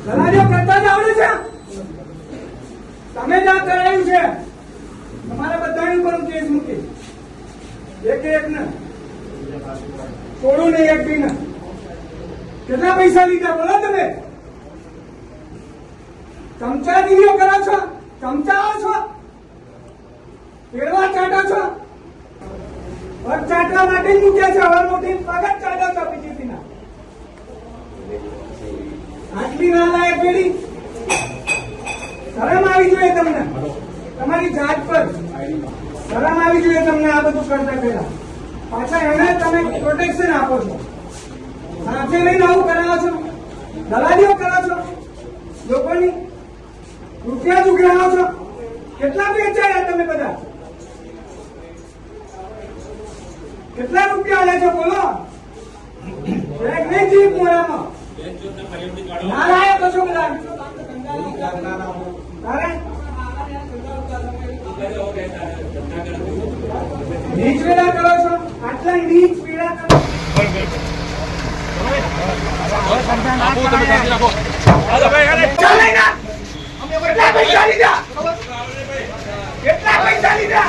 દલાલીઓ કરતા જ આવડે છે. તમે જ આ કરાયું છે. તમારા બધાની ઉપર હું કેસ મૂકીશ. એક ને છોડું નહીં, એક બી ને. કેટલા પૈસા લીધા બોલો તમે? ચમચાગીરીઓ કરો છો, ચમચાઓ છો, પેડવા ચાટો છો. પગ ચાટવા માટે જ મૂક્યા છે. હવે મોટી પગ જ ચાટો છો બીજીના. આટલી ના લાયક પેઢી. શરમ આવી જોઈએ તમને, તમારી જાત પર શરમ આવી જોઈએ તમને. આ બધું કરતા પહેલા પાછા એને તમે પ્રોટેક્શન આપો છો. સાથે લઈને આવું કરાવો છો, દલાલીઓ કરો છો, લોકોની રૂપિયા ચૂકવાવો છો. કેટલા વેચાયા તમે બધા? કેટલા રૂપિયા આલ્યા છે બોલો? એક નહીં જીપ મોરામાં ના લાયા તો છો બધા. નીચ વેલા કરો છો, આટલા નીચ વેલા કરો. કેટલા પૈસા લીધા? કેટલા પૈસા લીધા?